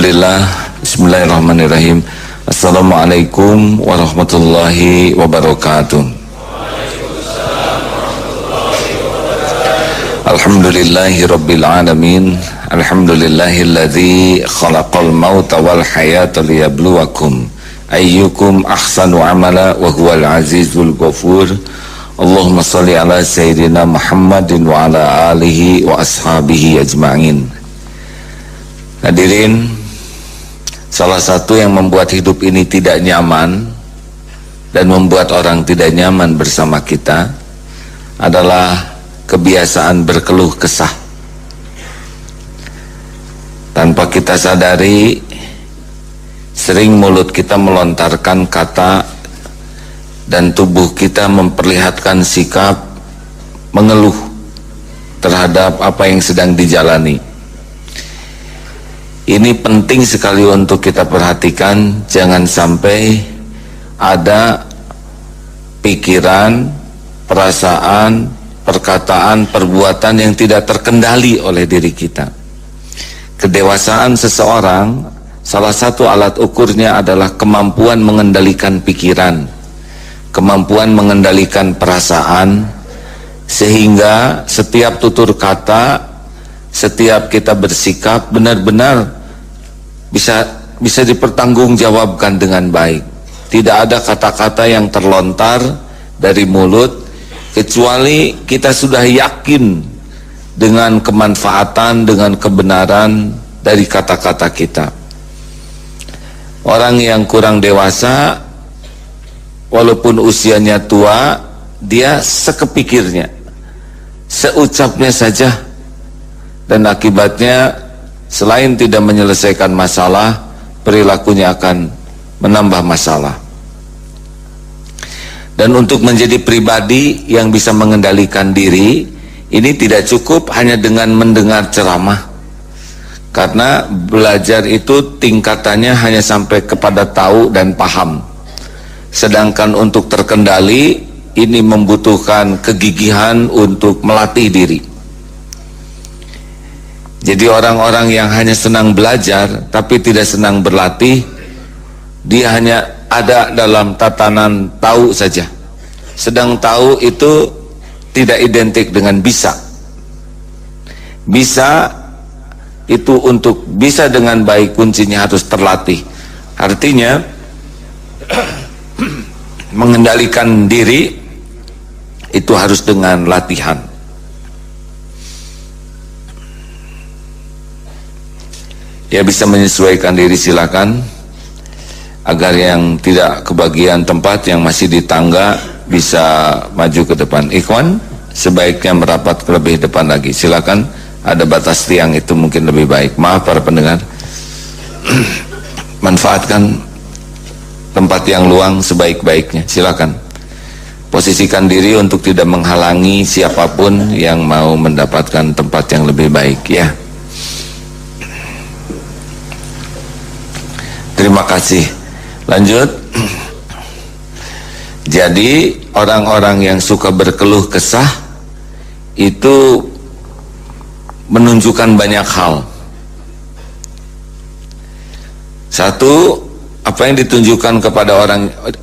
Alhamdulillah, bismillahirrahmanirrahim. Assalamualaikum warahmatullahi wabarakatuh. Alhamdulillahi rabbil alamin. Alhamdulillahilladzi khalaqal mauta wal hayata liyabluwakum ayyukum ahsanu amala wa huwal azizul ghafur. Allahumma shalli ala sayyidina Muhammadin wa ala alihi wa ashabihi ajma'in. Hadirin, salah satu yang membuat hidup ini tidak nyaman dan membuat orang tidak nyaman bersama kita adalah kebiasaan berkeluh kesah. Tanpa kita sadari, sering mulut kita melontarkan kata dan tubuh kita memperlihatkan sikap mengeluh terhadap apa yang sedang dijalani. Ini penting sekali untuk kita perhatikan, jangan sampai ada pikiran, perasaan, perkataan, perbuatan yang tidak terkendali oleh diri kita. Kedewasaan seseorang, salah satu alat ukurnya adalah kemampuan mengendalikan pikiran, kemampuan mengendalikan perasaan, sehingga setiap tutur kata, setiap kita bersikap benar-benar bisa dipertanggungjawabkan dengan baik. Tidak ada kata-kata yang terlontar dari mulut kecuali kita sudah yakin dengan kemanfaatan, dengan kebenaran dari kata-kata kita. Orang yang kurang dewasa, walaupun usianya tua, dia sekepikirnya, seucapnya saja, dan akibatnya selain tidak menyelesaikan masalah, perilakunya akan menambah masalah. Dan untuk menjadi pribadi yang bisa mengendalikan diri, ini tidak cukup hanya dengan mendengar ceramah, karena belajar itu tingkatannya hanya sampai kepada tahu dan paham. Sedangkan untuk terkendali, ini membutuhkan kegigihan untuk melatih diri. Jadi orang-orang yang hanya senang belajar tapi tidak senang berlatih, dia hanya ada dalam tatanan tahu saja. Sedang tahu itu tidak identik dengan bisa. Bisa itu untuk bisa dengan baik, kuncinya harus terlatih. Artinya mengendalikan diri itu harus dengan latihan. Ya, bisa menyesuaikan diri silakan, agar yang tidak kebagian tempat, yang masih di tangga bisa maju ke depan. Ikhwan sebaiknya merapat ke lebih depan lagi, silakan. Ada batas tiang itu mungkin lebih baik. Maaf para pendengar, manfaatkan tempat yang luang sebaik-baiknya, silakan. Posisikan diri untuk tidak menghalangi siapapun yang mau mendapatkan tempat yang lebih baik, ya. Terima kasih. Lanjut. Jadi orang-orang yang suka berkeluh kesah itu menunjukkan banyak hal. Satu, apa yang ditunjukkan kepada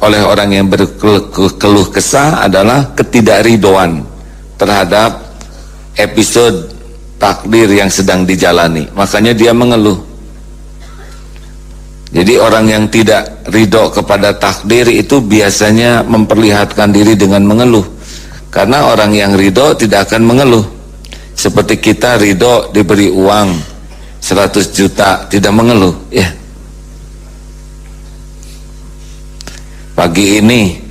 oleh orang yang berkeluh kesah adalah ketidakridhoan terhadap episode takdir yang sedang dijalani. Makanya dia mengeluh. Jadi orang yang tidak ridho kepada takdir itu biasanya memperlihatkan diri dengan mengeluh. Karena orang yang ridho tidak akan mengeluh. Seperti kita ridho diberi uang 100 juta, tidak mengeluh, ya. Pagi ini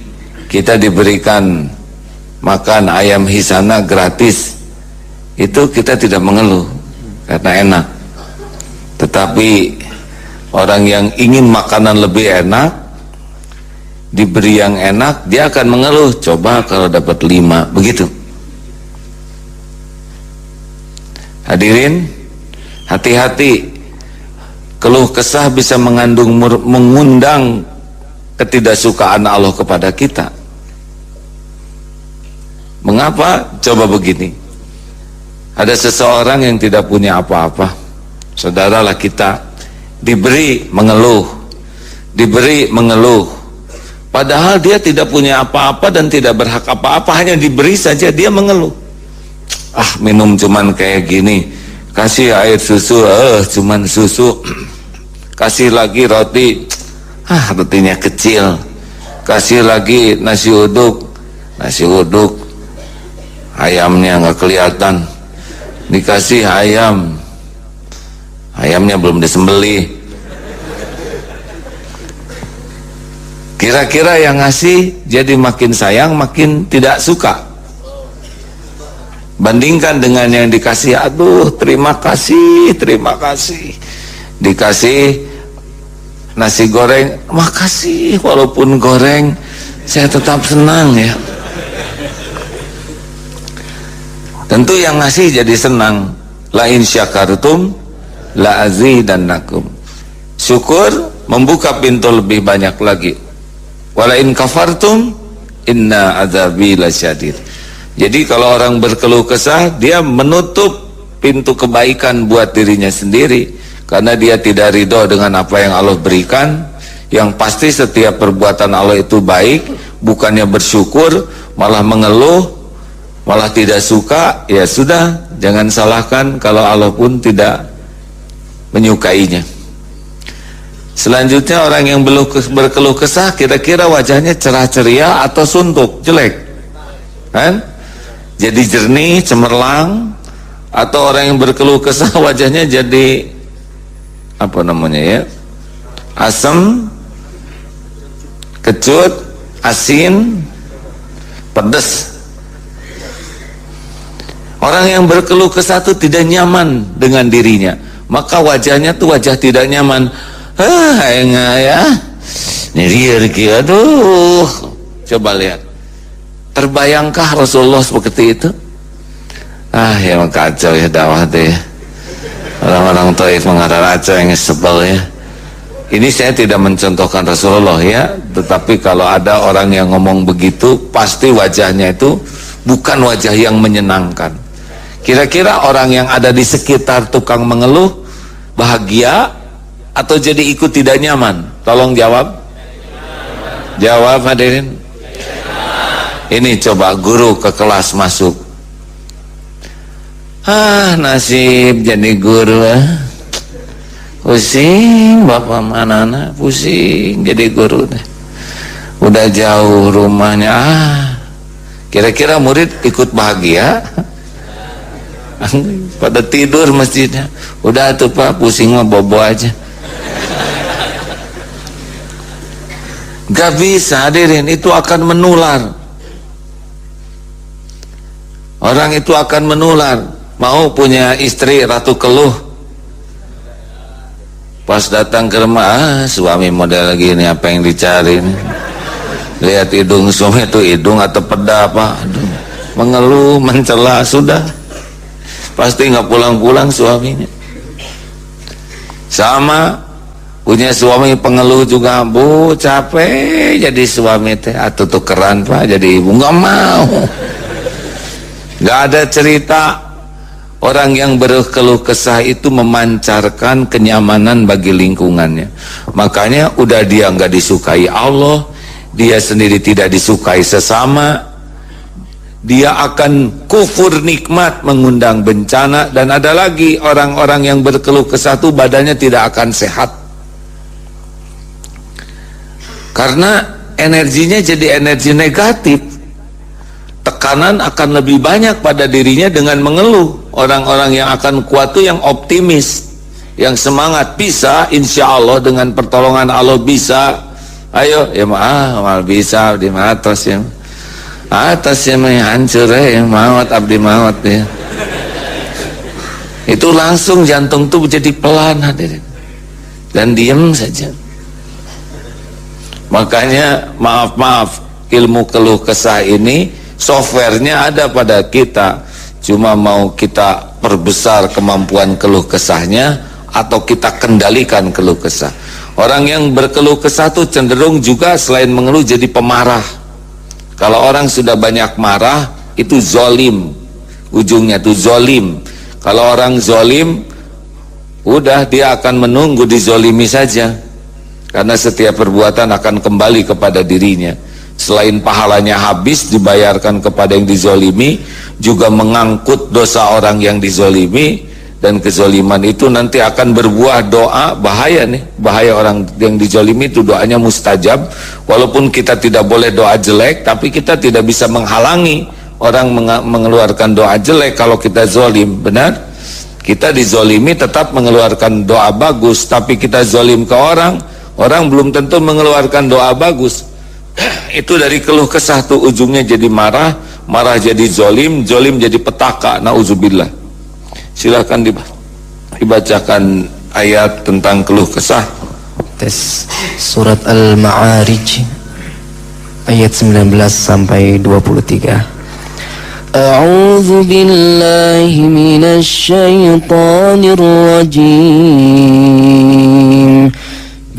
kita diberikan makan ayam hisana gratis, itu kita tidak mengeluh karena enak. Tetapi orang yang ingin makanan lebih enak, diberi yang enak, dia akan mengeluh, coba kalau dapat 5, begitu. Hadirin, hati-hati, keluh kesah bisa mengundang ketidaksukaan Allah kepada kita. Mengapa? Coba begini, ada seseorang yang tidak punya apa-apa, saudaralah kita, diberi mengeluh, diberi mengeluh. Padahal dia tidak punya apa-apa dan tidak berhak apa-apa, hanya diberi saja dia mengeluh. Ah, minum cuman kayak gini, kasih air susu, cuman susu. Kasih lagi roti, rotinya kecil. Kasih lagi nasi uduk, ayamnya nggak kelihatan. Dikasih ayam, ayamnya belum disembelih. Kira-kira yang ngasih jadi makin sayang, makin tidak suka. Bandingkan dengan yang dikasih, aduh terima kasih. Dikasih nasi goreng, makasih, walaupun goreng saya tetap senang ya. Tentu yang ngasih jadi senang. La in syakartum la azidannakum. Syukur membuka pintu lebih banyak lagi. Wala in kafartum inna adzabi lasyadid. Jadi kalau orang berkeluh kesah, dia menutup pintu kebaikan buat dirinya sendiri. Karena dia tidak ridho dengan apa yang Allah berikan. Yang pasti setiap perbuatan Allah itu baik, bukannya bersyukur, malah mengeluh, malah tidak suka. Ya sudah, jangan salahkan kalau Allah pun tidak menyukainya. Selanjutnya orang yang berkeluh kesah, kira-kira wajahnya cerah ceria atau suntuk, jelek kan? Jadi jernih, cemerlang. Atau orang yang berkeluh kesah wajahnya jadi apa namanya ya, asam, kecut, asin, pedas. Orang yang berkeluh kesah itu tidak nyaman dengan dirinya, maka wajahnya tuh wajah tidak nyaman. Enggak ya, ini aduh. Coba lihat, terbayangkah Rasulullah seperti itu? Ya kacau ya dakwah deh. Orang-orang Taif mengatakan aja yang sebel ya. Ini saya tidak mencontohkan Rasulullah ya, tetapi kalau ada orang yang ngomong begitu, pasti wajahnya itu bukan wajah yang menyenangkan. Kira-kira orang yang ada di sekitar tukang mengeluh bahagia atau jadi ikut tidak nyaman? Tolong jawab. Jawab hadirin. Ini coba guru ke kelas masuk. Nasib jadi guru pusing, bapak mana pusing jadi guru deh. Udah jauh rumahnya. Kira-kira murid ikut bahagia? Pada tidur masjidnya. Udah tuh Pak, pusing mah bobo aja. Gak bisa hadirin, itu akan menular. Orang itu akan menular. Mau punya istri ratu keluh, pas datang ke rumah, suami model gini apa yang dicari nih? Lihat hidung suami itu hidung atau peda apa? Aduh, mengeluh, mencela, sudah pasti nggak pulang-pulang suaminya. Sama punya suami pengeluh juga, Bu capek jadi suami teh, atau tukeran Pak jadi ibu, nggak mau. Nggak ada cerita. Orang yang berkeluh kesah itu memancarkan kenyamanan bagi lingkungannya. Makanya udah dia nggak disukai Allah, dia sendiri tidak disukai sesama, dia akan kufur nikmat, mengundang bencana. Dan ada lagi orang-orang yang berkeluh kesah itu badannya tidak akan sehat, karena energinya jadi energi negatif. Tekanan akan lebih banyak pada dirinya dengan mengeluh. Orang-orang yang akan kuat itu yang optimis, yang semangat, bisa insya Allah dengan pertolongan Allah bisa. Ayo ya mal bisa di atas ya, atas ya hancur ya mawat abdi mawat ya. Itu langsung jantung tuh jadi pelan hadirin, dan diam saja. Makanya maaf ilmu keluh kesah ini softwarenya ada pada kita, cuma mau kita perbesar kemampuan keluh kesahnya atau kita kendalikan keluh kesah. Orang yang berkeluh kesah tuh cenderung juga selain mengeluh jadi pemarah. Kalau orang sudah banyak marah itu zolim, ujungnya tuh zolim. Kalau orang zolim udah dia akan menunggu dizolimi saja, karena setiap perbuatan akan kembali kepada dirinya. Selain pahalanya habis dibayarkan kepada yang dizolimi, juga mengangkut dosa orang yang dizolimi, dan kezoliman itu nanti akan berbuah doa. Bahaya nih, bahaya orang yang dizolimi itu doanya mustajab. Walaupun kita tidak boleh doa jelek, tapi kita tidak bisa menghalangi orang mengeluarkan doa jelek kalau kita zolim. Benar? Kita dizolimi tetap mengeluarkan doa bagus, tapi kita zolim ke orang, orang belum tentu mengeluarkan doa bagus. Itu dari keluh kesah tuh ujungnya jadi marah, marah jadi zolim, zolim jadi petaka. Nauzubillah. Silakan dibacakan ayat tentang keluh kesah. Tes surat Al-Ma'arij ayat 19 sampai 23. A'udzu billahi minasy syaithanir rajim.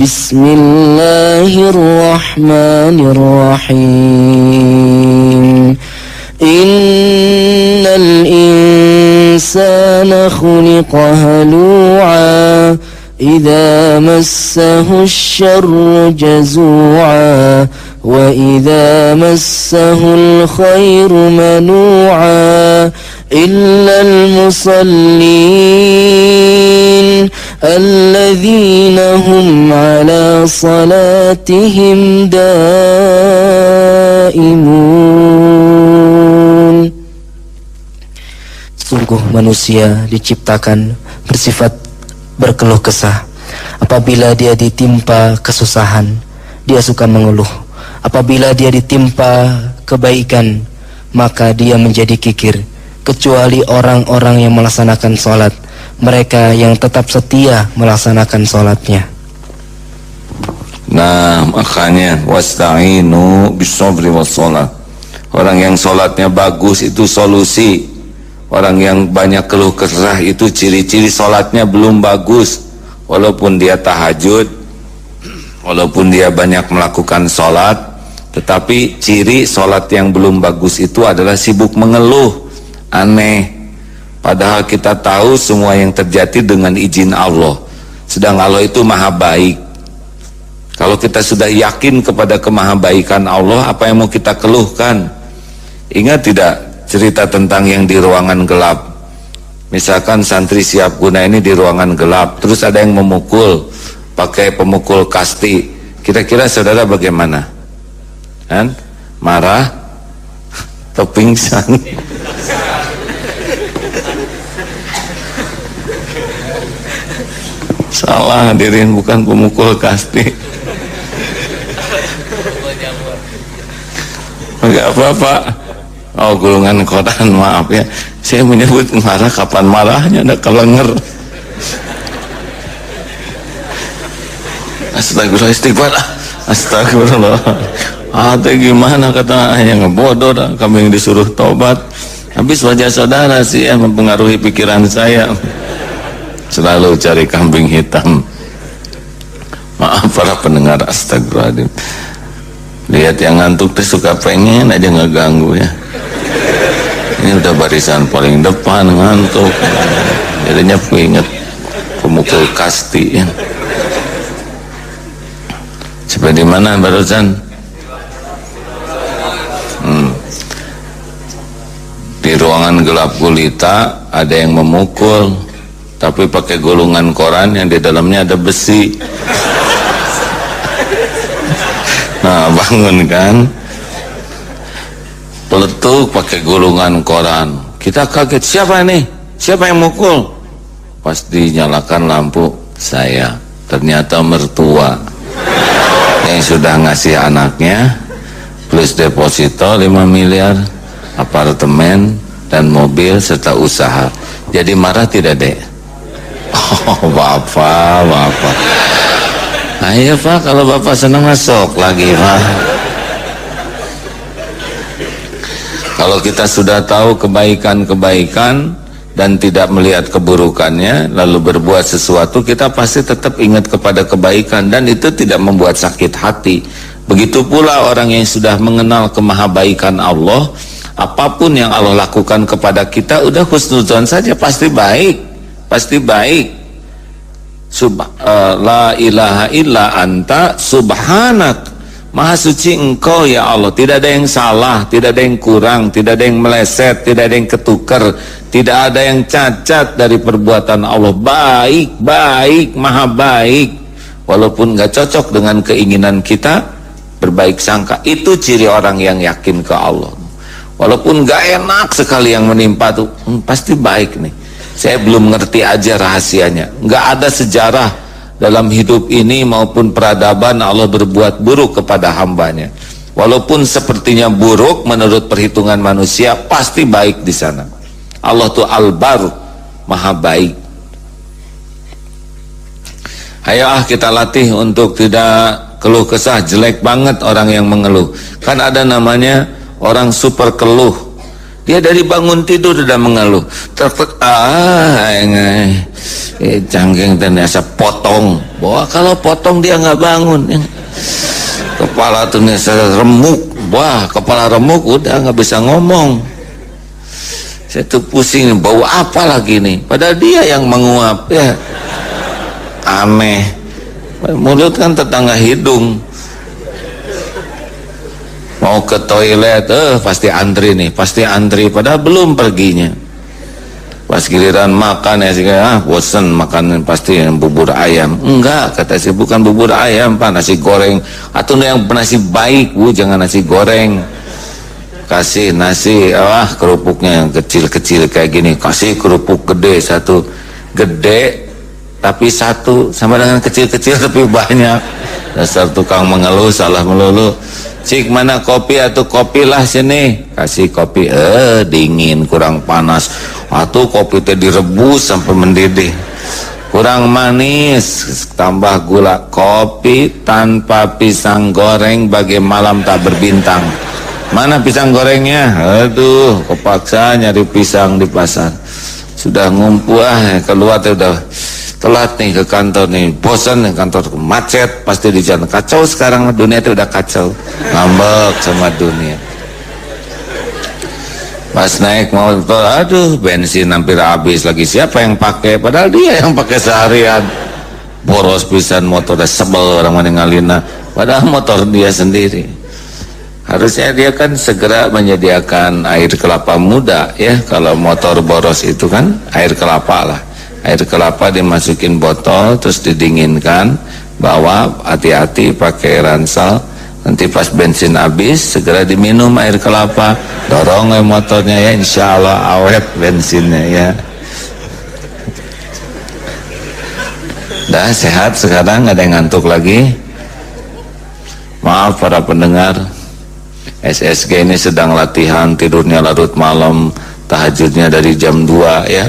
Bismillahirrahmanirrahim. Innal insana khuliqa halu'a idza massahu asy-syarru jazu'a wa idza massahu al-khairu manu'a illal musallin alladzina hum ala salatihim daimun. Sungguh manusia diciptakan bersifat berkeluh kesah. Apabila dia ditimpa kesusahan, dia suka mengeluh. Apabila dia ditimpa kebaikan, maka dia menjadi kikir. Kecuali orang-orang yang melaksanakan sholat, mereka yang tetap setia melaksanakan sholatnya. Nah, makanya wasta'inu bis-sabri was-shalah. Orang yang sholatnya bagus itu solusi. Orang yang banyak keluh kesah itu ciri-ciri sholatnya belum bagus. Walaupun dia tahajud, walaupun dia banyak melakukan sholat, tetapi ciri sholat yang belum bagus itu adalah sibuk mengeluh. Aneh. Padahal kita tahu semua yang terjadi dengan izin Allah. Sedang Allah itu maha baik. Kalau kita sudah yakin kepada kemahabaikan Allah, apa yang mau kita keluhkan? Ingat tidak cerita tentang yang di ruangan gelap? Misalkan santri siap guna ini di ruangan gelap, terus ada yang memukul pakai pemukul kasti. Kira-kira saudara bagaimana? Kan? Marah atau pingsan? Salah, hadirin, bukan pemukul kasti. Enggak apa-apa. Oh, gulungan koran, maaf ya. Saya menyebut marah kapan marahnya, ada kelenger. Astagfirullah, istighfar. Astagfirullah. Atau gimana kata yang ngebodoh dah, kami yang disuruh tobat. Habis wajah saudara sih yang mempengaruhi pikiran saya. Selalu cari kambing hitam. Maaf para pendengar, astagfirullahaladzim. Lihat yang ngantuk tuh suka pengen aja ngeganggu ya. Ini udah barisan paling depan ngantuk. Jadinya inget pemukul kasti ya. Sampai di mana barusan? Di ruangan gelap gulita ada yang memukul, tapi pakai gulungan koran yang di dalamnya ada besi. Nah, bangun kan, peletuk pakai gulungan koran. Kita kaget, siapa nih? Siapa yang mukul? Pas dinyalakan lampu, saya. Ternyata mertua yang sudah ngasih anaknya plus deposito 5 miliar, apartemen dan mobil serta usaha. Jadi marah tidak, Dek? Oh, bapak. Ayo Pak, kalau bapak senang masuk lagi Pak. Kalau kita sudah tahu kebaikan-kebaikan dan tidak melihat keburukannya, lalu berbuat sesuatu, kita pasti tetap ingat kepada kebaikan, dan itu tidak membuat sakit hati. Begitu pula orang yang sudah mengenal kemahabaikan Allah, apapun yang Allah lakukan kepada kita, udah husnuzon saja, pasti baik, pasti baik. La ilaha illa anta subhanak, maha suci engkau ya Allah, tidak ada yang salah, tidak ada yang kurang, tidak ada yang meleset, tidak ada yang ketukar, tidak ada yang cacat dari perbuatan Allah. Baik, baik, maha baik. Walaupun gak cocok dengan keinginan kita, berbaik sangka. Itu ciri orang yang yakin ke Allah. Walaupun gak enak sekali yang menimpa tuh, pasti baik nih. Saya belum ngerti aja rahasianya. Gak ada sejarah dalam hidup ini maupun peradaban Allah berbuat buruk kepada hambanya. Walaupun sepertinya buruk menurut perhitungan manusia, pasti baik di sana. Allah tuh Al-Bar, maha baik. Ayo kita latih untuk tidak keluh kesah. Jelek banget orang yang mengeluh. Kan ada namanya orang super keluh. Dia dari bangun tidur sudah mengeluh. Cangking ternyata potong. Wah, kalau potong dia nggak bangun. Kepala ternyata remuk. Wah, kepala remuk udah nggak bisa ngomong. Saya tuh pusing, bau apa lagi nih? Padahal dia yang menguap ya. Aneh. Mulut kan tetangga hidung. Mau ke toilet, pasti antri nih, pasti antri, padahal belum perginya. Pas giliran makan ya sih, bosen makan pasti yang bubur ayam. Enggak, kata sih, bukan bubur ayam, Pak, nasi goreng. Atau yang nasi baik, Bu, jangan nasi goreng. Kasih nasi, kerupuknya yang kecil-kecil kayak gini. Kasih kerupuk gede satu, gede tapi satu, sama dengan kecil-kecil tapi banyak. Dasar tukang mengeluh, salah melulu. Cik, mana kopi atau kopilah sini. Kasih kopi, dingin, kurang panas. Atau kopi teh direbus sampai mendidih. Kurang manis, tambah gula. Kopi tanpa pisang goreng bagai malam tak berbintang. Mana pisang gorengnya? Aduh, kepaksa nyari pisang di pasar. Sudah ngumpul, keluar teh udah telat nih ke kantor nih, bosan nih kantor, macet pasti di jalan. Kacau sekarang dunia itu udah kacau, ngambek sama dunia. Pas naik motor, aduh bensin hampir habis lagi, siapa yang pakai? Padahal dia yang pakai seharian. Boros pisan motor, udah sebel orang meninggalina, padahal motor dia sendiri. Harusnya dia kan segera menyediakan air kelapa muda ya, kalau motor boros itu kan air kelapa lah. Air kelapa dimasukin botol terus didinginkan, bawa, hati-hati pakai ransel, nanti pas bensin habis segera diminum air kelapa, dorong motornya ya, insya Allah awet bensinnya ya. Dah sehat sekarang, ada yang ngantuk lagi? Maaf para pendengar, SSG ini sedang latihan, tidurnya larut malam, tahajudnya dari jam 2 ya.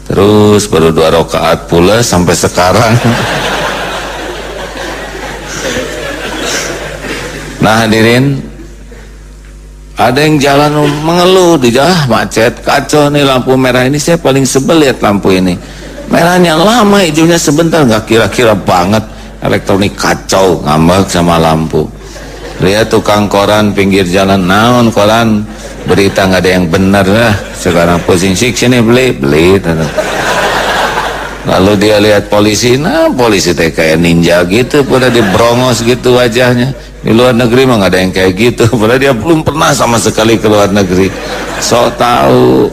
Terus baru 2 rakaat pula sampai sekarang. Nah hadirin, ada yang jalan mengeluh di jalan macet, kacau nih lampu merah ini. Saya paling sebel lihat lampu ini, merahnya lama, hijaunya sebentar, nggak kira-kira banget. Elektronik kacau, ngambek sama lampu. Lihat tukang koran pinggir jalan, naon koran berita nggak ada yang benar lah. Sekarang pusing sini beli. Lalu dia lihat polisi, nah polisi teh kayak ninja gitu, pada dibrongos gitu wajahnya. Di luar negeri mah nggak ada yang kayak gitu, padahal dia belum pernah sama sekali ke luar negeri. So tahu.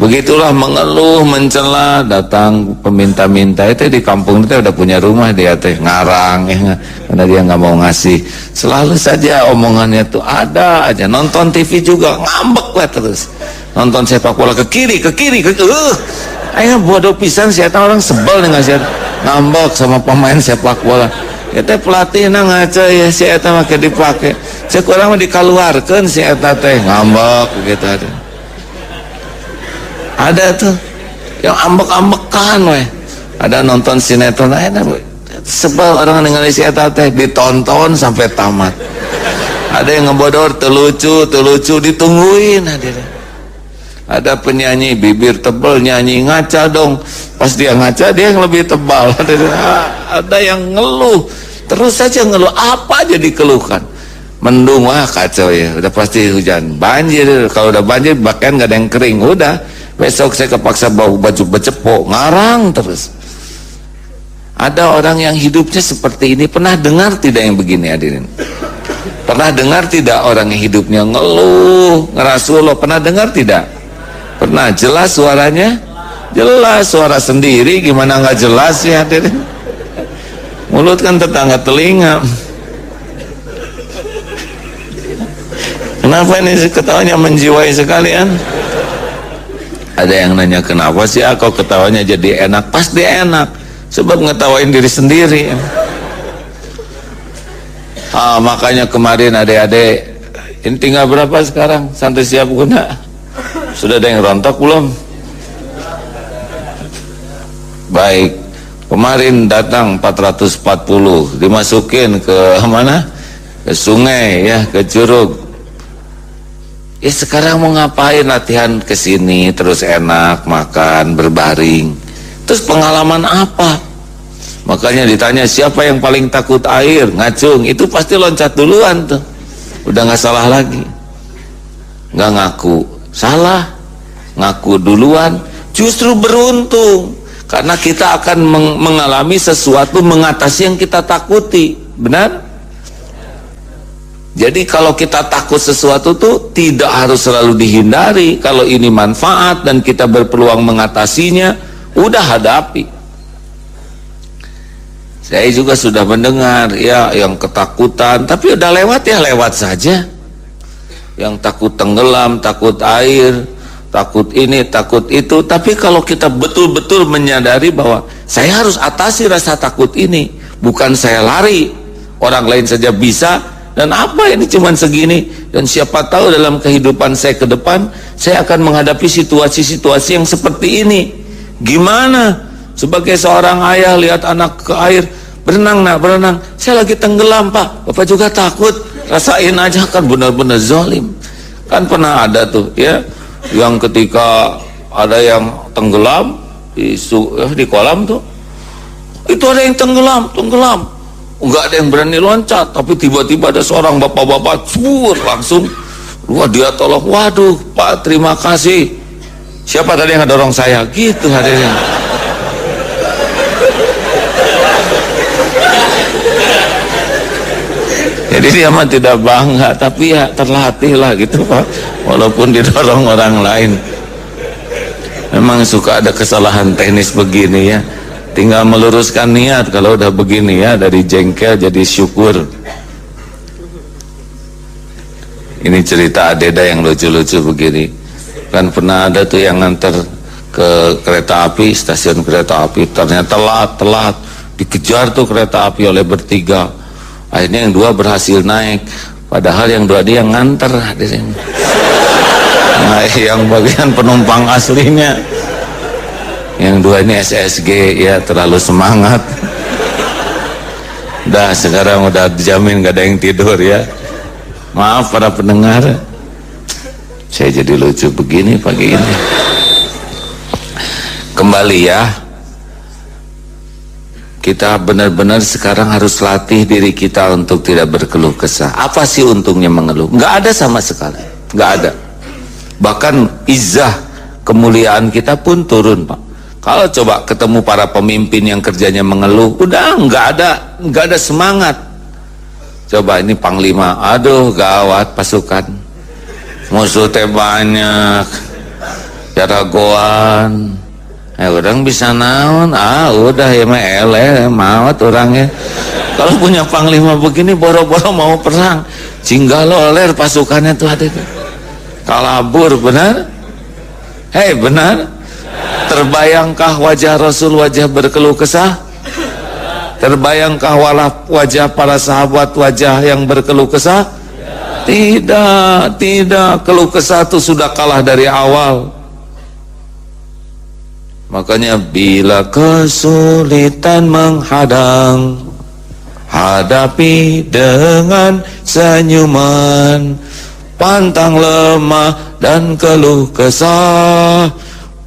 Begitulah mengeluh, mencela, datang peminta-minta itu di kampung itu udah punya rumah, dia teh ngarang ya, karena dia nggak mau ngasih. Selalu saja omongannya tuh ada aja. Nonton TV juga ngambek lah terus. Nonton sepak bola ke kiri. Ayo bodoh pisan, siapa orang sebel nih ngasih ngambek sama pemain sepak bola. Ya teh pelatih na ngaca ya, si eta make dipake. Sekurang mah dikaluarkeun si eta teh ngambek gitu ada. Ada tuh yang ambek-ambekan weh. Ada nonton sinetron sebel orang ningali si eta teh, ditonton sampai tamat. Ada yang ngebodor telucu ditungguin hadirin. Ada penyanyi bibir tebal nyanyi ngaca dong, pas dia ngaca dia yang lebih tebal. Ada yang ngeluh terus saja ngeluh, apa aja dikeluhkan. Mendung, wah kacau ya, udah pasti hujan, banjir. Kalau udah banjir bahkan nggak ada yang kering, udah besok saya kepaksa bawa baju becepok, ngarang terus. Ada orang yang hidupnya seperti ini. Pernah dengar tidak yang begini hadirin? Pernah dengar tidak orang yang hidupnya ngeluh, ngerasuloh? Pernah dengar tidak? Pernah. Jelas suaranya? Jelas. Suara sendiri gimana nggak jelas ya hadirin? Mulut kan tetangga telinga. Kenapa ini ketawanya menjiwai sekalian? Ada yang nanya, kenapa sih kau ketawanya jadi enak? Pasti enak, sebab ngetawain diri sendiri. Makanya kemarin adik-adik, ini tinggal berapa sekarang? Santri siap guna? Sudah ada yang rontok belum? Baik, kemarin datang 440, dimasukin ke mana? Ke sungai ya, ke curug. Ya sekarang mau ngapain? Latihan ke sini terus enak, makan, berbaring. Terus pengalaman apa? Makanya ditanya siapa yang paling takut air, ngacung, itu pasti loncat duluan tuh. Udah nggak salah lagi. Nggak ngaku, salah. Ngaku duluan, justru beruntung. Karena kita akan mengalami sesuatu, mengatasi yang kita takuti. Benar? Jadi kalau kita takut sesuatu tuh tidak harus selalu dihindari. Kalau ini manfaat dan kita berpeluang mengatasinya, udah hadapi. Saya juga sudah mendengar ya yang ketakutan, tapi udah lewat ya lewat saja. Yang takut tenggelam, takut air, takut ini, takut itu. Tapi kalau kita betul-betul menyadari bahwa saya harus atasi rasa takut ini, bukan saya lari, orang lain saja bisa. Dan apa ini cuman segini, dan siapa tahu dalam kehidupan saya ke depan saya akan menghadapi situasi-situasi yang seperti ini. Gimana sebagai seorang ayah lihat anak ke air, berenang nak, berenang, saya lagi tenggelam pak, bapak juga takut, rasain aja, kan benar-benar zalim. Kan pernah ada tuh ya, yang ketika ada yang tenggelam di kolam tuh, itu ada yang tenggelam, enggak ada yang berani loncat, tapi tiba-tiba ada seorang bapak-bapak langsung, wah dia tolong, waduh pak terima kasih, siapa tadi yang ngedorong saya, gitu hadirin. Jadi dia mah tidak bangga, tapi ya terlatih lah gitu pak, walaupun didorong orang lain. Memang suka ada kesalahan teknis begini ya. Tinggal meluruskan niat. Kalau udah begini ya, dari jengkel jadi syukur. Ini cerita Adeda yang lucu-lucu begini. Kan pernah ada tuh yang nganter ke kereta api, stasiun kereta api, ternyata telat, dikejar tuh kereta api oleh bertiga. Akhirnya yang dua berhasil naik, padahal yang dua dia yang nganter hadirin. Nah, yang bagian penumpang aslinya, yang dua ini SSG ya, terlalu semangat. Udah sekarang udah dijamin gak ada yang tidur ya. Maaf para pendengar, saya jadi lucu begini pagi ini. Kembali ya, kita benar-benar sekarang harus latih diri kita untuk tidak berkeluh kesah. Apa sih untungnya mengeluh? Gak ada sama sekali, gak ada. Bahkan izzah, kemuliaan kita pun turun pak. Kalau coba ketemu para pemimpin yang kerjanya mengeluh, udah nggak ada semangat. Coba ini panglima, aduh gawat pasukan, musuh teh banyak, jaragoan, orang bisa naon, udah ya mah eleh, maut orangnya. Kalau punya panglima begini, boro-boro mau perang, cinggaloler pasukannya tuh ada tuh, kalabur benar, benar. Terbayangkah wajah Rasul wajah berkeluh kesah? Terbayangkah wajah para sahabat wajah yang berkeluh kesah? Tidak, keluh kesah itu sudah kalah dari awal. Makanya bila kesulitan menghadang, hadapi dengan senyuman, pantang lemah dan keluh kesah.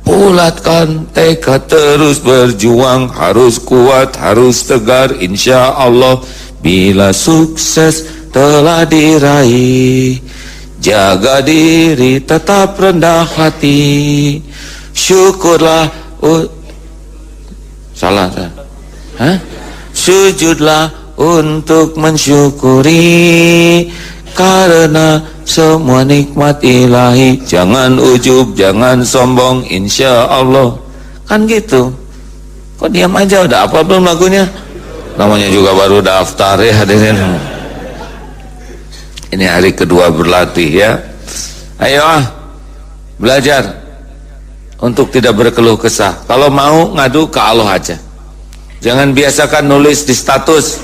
Bulatkan tekad terus berjuang, harus kuat, harus tegar, insya Allah bila sukses telah diraih. Jaga diri, tetap rendah hati, syukurlah. Salah. Hah? Sujudlah untuk mensyukuri, karena semua nikmat ilahi. Jangan ujub, jangan sombong, insya Allah. Kan gitu. Kok diam aja? Udah apa belum lagunya? Namanya juga baru daftar ya hadirin. Ini hari kedua berlatih ya. Ayo belajar untuk tidak berkeluh kesah. Kalau mau ngadu ke Allah aja. Jangan biasakan nulis di status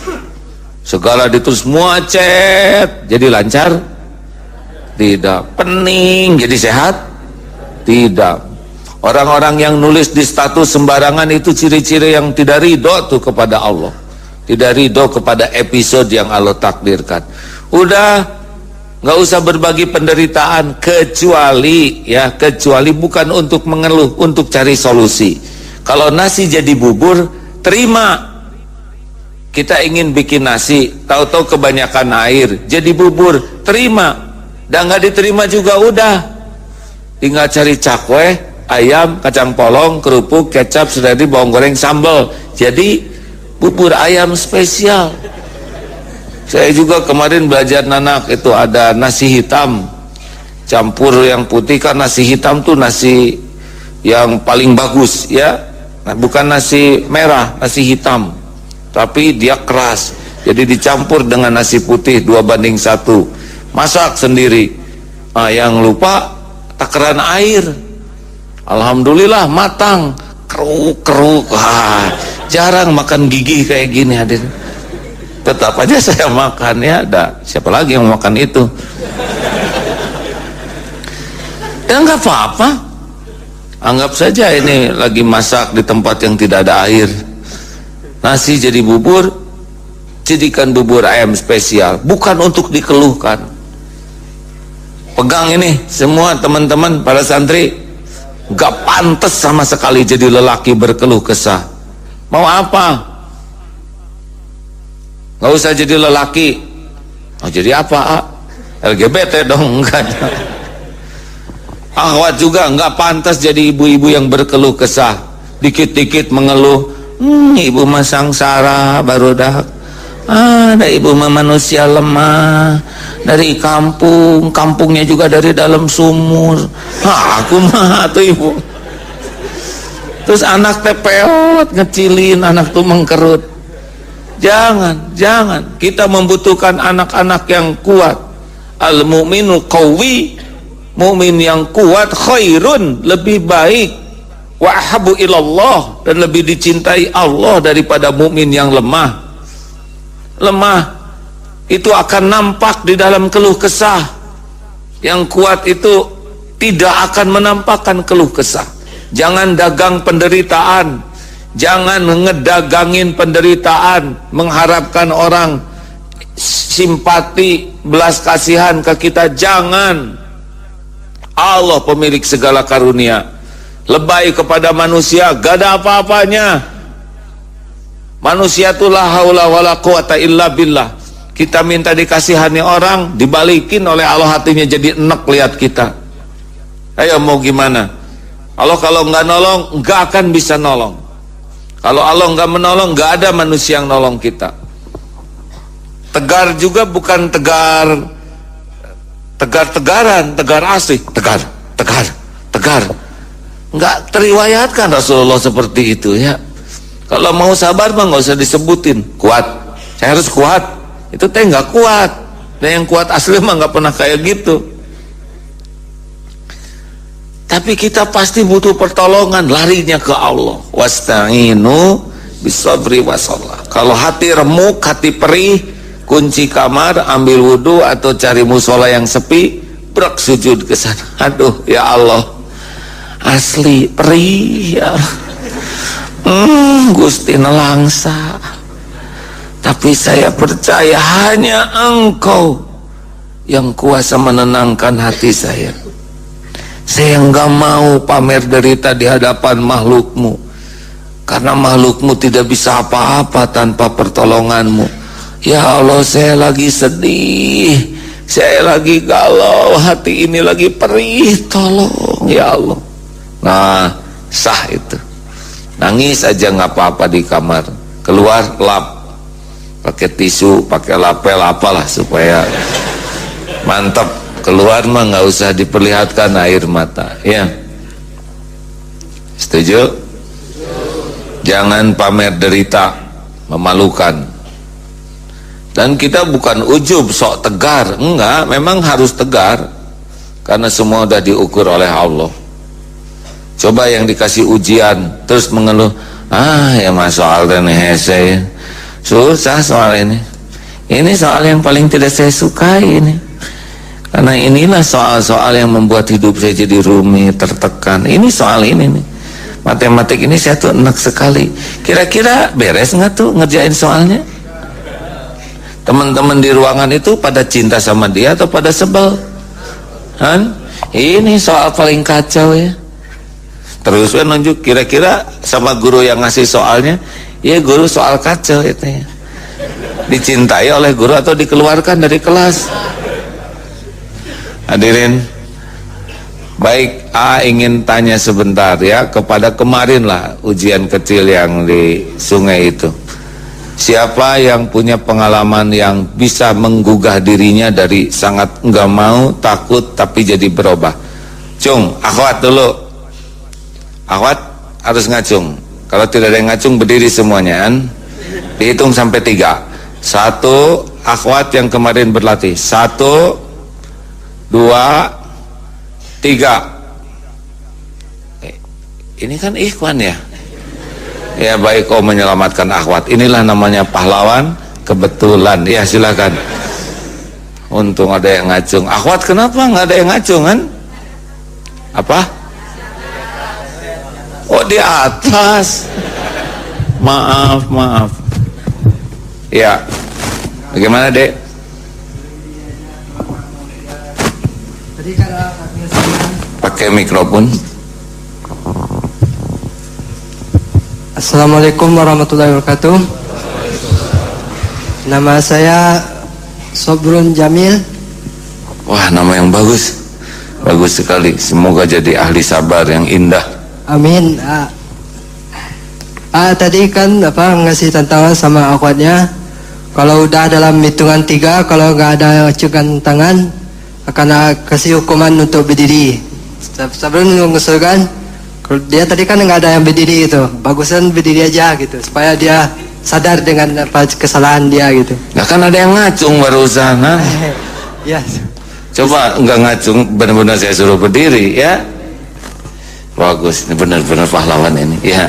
segala ditulis muacet jadi lancar, tidak. Pening jadi sehat, tidak. Orang-orang yang nulis di status sembarangan itu ciri-ciri yang tidak ridho tuh kepada Allah, tidak ridho kepada episode yang Allah takdirkan. Udah nggak usah berbagi penderitaan, kecuali bukan untuk mengeluh, untuk cari solusi. Kalau nasi jadi bubur, terima. Kita ingin bikin nasi, tahu-tahu kebanyakan air jadi bubur, terima. Dan nggak diterima juga udah, tinggal cari cakwe, ayam, kacang polong, kerupuk, kecap, seledri, bawang goreng, sambal, jadi bubur ayam spesial. Saya juga kemarin belajar nanak, itu ada nasi hitam campur yang putih, kan nasi hitam tuh nasi yang paling bagus ya. Nah, bukan nasi merah, nasi hitam, tapi dia keras, jadi dicampur dengan nasi putih 2:1, masak sendiri. Yang lupa takaran air, alhamdulillah matang, keruk-keruk. Jarang makan gigi kayak gini hadirin. Tetap aja saya makan ya. Ada siapa lagi yang makan itu? Ya nggak apa-apa, anggap saja ini lagi masak di tempat yang tidak ada air. Nasi jadi bubur, jadikan bubur ayam spesial, bukan untuk dikeluhkan. Pegang ini semua teman-teman para santri, gak pantas sama sekali jadi lelaki berkeluh kesah. Mau apa? Gak usah jadi lelaki. Oh, jadi apa? LGBT dong, enggak. Akhwat juga nggak pantas jadi ibu-ibu yang berkeluh kesah, dikit-dikit mengeluh. Ibu mah sangsara barudak. Ada ibu mah manusia lemah, dari kampungnya juga dari dalam sumur. Aku mah tuh ibu. Terus anak tepeot ngecilin, anak tuh mengkerut. Jangan. Kita membutuhkan anak-anak yang kuat. Al-mu'minul qawi, mukmin yang kuat, khairun, lebih baik, wa ahabbu ilallah, dan lebih dicintai Allah daripada mukmin yang lemah. Lemah itu akan nampak di dalam keluh kesah. Yang kuat itu tidak akan menampakkan keluh kesah. Jangan dagang penderitaan, jangan ngedagangin penderitaan, mengharapkan orang simpati, belas kasihan ke kita. Jangan. Allah pemilik segala karunia. Lebay kepada manusia gak ada apa-apanya. Manusia itu la haula wala quwata illa billah. Kita minta dikasihani orang, dibalikin oleh Allah, hatinya jadi enek lihat kita. Ayo mau gimana? Allah kalau nggak nolong, nggak akan bisa nolong. Kalau Allah nggak menolong, nggak ada manusia yang nolong kita. Tegar juga bukan tegar-tegaran, tegar asli, tegar. Nggak teriwayatkan Rasulullah seperti itu ya. Kalau mau sabar mah nggak usah disebutin. Kuat, saya harus kuat. Itu teh nggak kuat. Dan yang kuat asli mah nggak pernah kayak gitu. Tapi kita pasti butuh pertolongan, larinya ke Allah. Wasta'inu bisabri wassalah. Kalau hati remuk, hati perih, kunci kamar, ambil wudhu atau cari musola yang sepi, brak sujud ke sana. Aduh ya Allah, asli perih ya. Gusti nelangsa, tapi saya percaya hanya Engkau yang kuasa menenangkan hati saya. Saya enggak mau pamer derita di hadapan makhlukmu, karena makhlukmu tidak bisa apa-apa tanpa pertolonganmu. Ya Allah, saya lagi sedih, saya lagi galau, hati ini lagi perih, tolong ya Allah. Nah, sah itu. Nangis aja nggak apa-apa di kamar, keluar lap, pakai tisu, pakai lapel apalah supaya mantap. Keluar mah nggak usah diperlihatkan air mata, ya. Setuju? Jangan pamer derita, memalukan. Dan kita bukan ujub sok tegar, enggak, memang harus tegar karena semua sudah diukur oleh Allah. Coba yang dikasih ujian terus mengeluh, ya mas soal ini hese, susah soal ini soal yang paling tidak saya sukai ini, karena inilah soal-soal yang membuat hidup saya jadi rumit, tertekan. Ini soal ini nih, matematik ini saya tuh enak sekali. Kira-kira beres nggak tuh ngerjain soalnya? Teman-teman di ruangan itu pada cinta sama dia atau pada sebel? Han? Ini soal paling kacau ya. Terus kan nunjuk, kira-kira sama guru yang ngasih soalnya, ya guru soal kacau itu ya. Dicintai oleh guru atau dikeluarkan dari kelas? Hadirin, baik, ingin tanya sebentar ya kepada kemarin lah ujian kecil yang di sungai itu. Siapa yang punya pengalaman yang bisa menggugah dirinya dari sangat enggak mau, takut, tapi jadi berubah? Cung, akhwat dulu. Akhwat harus ngacung. Kalau tidak ada yang ngacung, berdiri semuanya kan? Dihitung sampai 3. 1, akhwat yang kemarin berlatih. 1, 2, 3. Ini kan ikhwan ya? Ya baik, kau menyelamatkan akhwat. Inilah namanya pahlawan kebetulan. Ya silakan. Untung ada yang ngacung. Akhwat kenapa nggak ada yang ngacung kan? Apa? Oh di atas. Maaf. Ya. Bagaimana dek? Pakai mikrofon. Assalamualaikum warahmatullahi wabarakatuh. Nama saya Sobrun Jamil. Wah, nama yang bagus. Bagus sekali. Semoga jadi ahli sabar yang indah. Amin. Tadi kan ngasih tantangan sama akhwatnya. Kalau udah dalam hitungan 3, kalau nggak ada acungkan tangan, akan kasih hukuman untuk berdiri. Sebelum mengusulkan, dia tadi kan nggak ada yang berdiri itu, bagusan berdiri aja gitu, supaya dia sadar dengan kesalahan dia gitu. Nah kan ada yang ngacung barusan, ha? Ya. Coba nggak ngacung, benar-benar saya suruh berdiri ya. Bagus, ini benar-benar pahlawan ini. Ya,